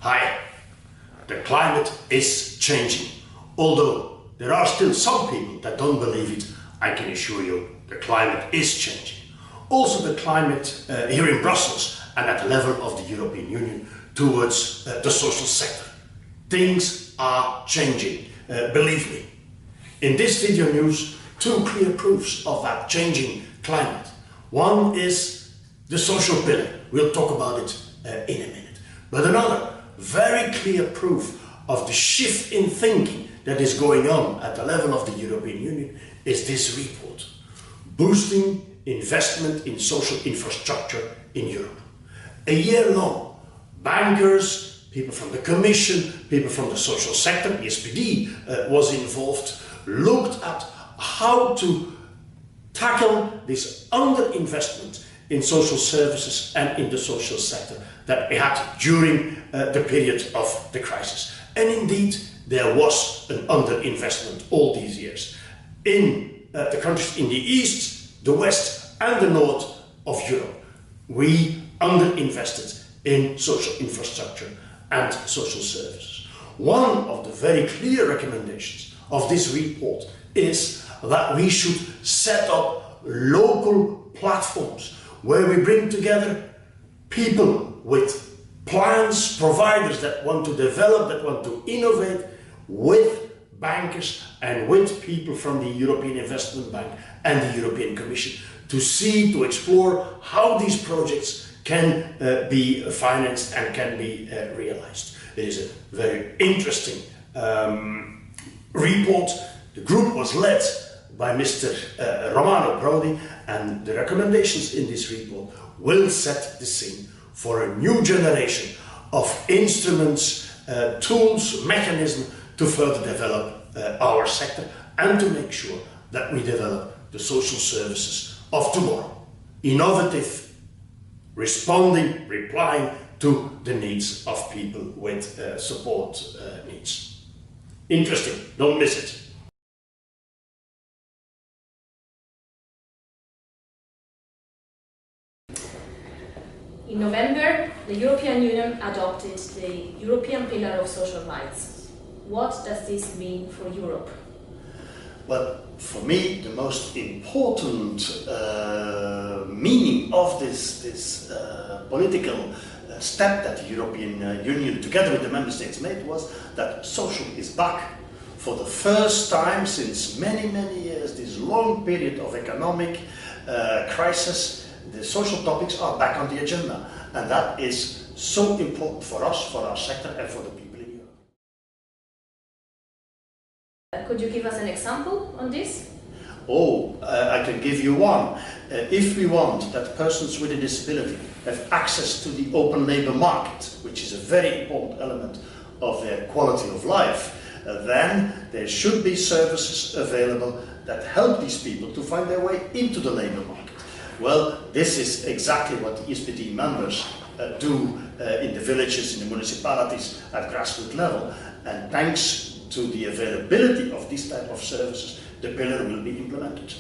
Hi, the climate is changing. Although there are still some people that don't believe it, I can assure you the climate is changing. Also the climate here in Brussels and at the level of the European Union towards the social sector. Things are changing, believe me. In this video news, two clear proofs of that changing climate. One is the social pillar. We'll talk about it in a minute. But another very clear proof of the shift in thinking that is going on at the level of the European Union is this report. Boosting investment in social infrastructure in Europe. A year long, bankers, people from the Commission, people from the social sector, the SPD was involved, looked at how to tackle this underinvestment in social services and in the social sector that we had during the period of the crisis. And indeed, there was an underinvestment all these years in the countries in the east, the west and the north of Europe. We underinvested in social infrastructure and social services. One of the very clear recommendations of this report is that we should set up local platforms where we bring together people with plans, providers that want to develop, that want to innovate, with bankers and with people from the European Investment Bank and the European Commission to explore how these projects can be financed and can be realized. It is a very interesting report. The group was led by Mr. Romano Prodi, and the recommendations in this report will set the scene for a new generation of instruments, tools, mechanisms to further develop our sector and to make sure that we develop the social services of tomorrow. Innovative, responding, replying to the needs of people with support needs. Interesting, don't miss it. In November, the European Union adopted the European Pillar of Social Rights. What does this mean for Europe? Well, for me, the most important meaning of this political step that the European Union, together with the Member States, made was that social is back. For the first time since many, many years, this long period of economic crisis, the social topics are back on the agenda, and that is so important for us, for our sector and for the people in Europe. Could you give us an example on this? I can give you one. If we want that persons with a disability have access to the open labour market, which is a very important element of their quality of life, then there should be services available that help these people to find their way into the labour market. Well, this is exactly what the SPD members do in the villages, in the municipalities at grassroots level, and thanks to the availability of these type of services, the pillar will be implemented.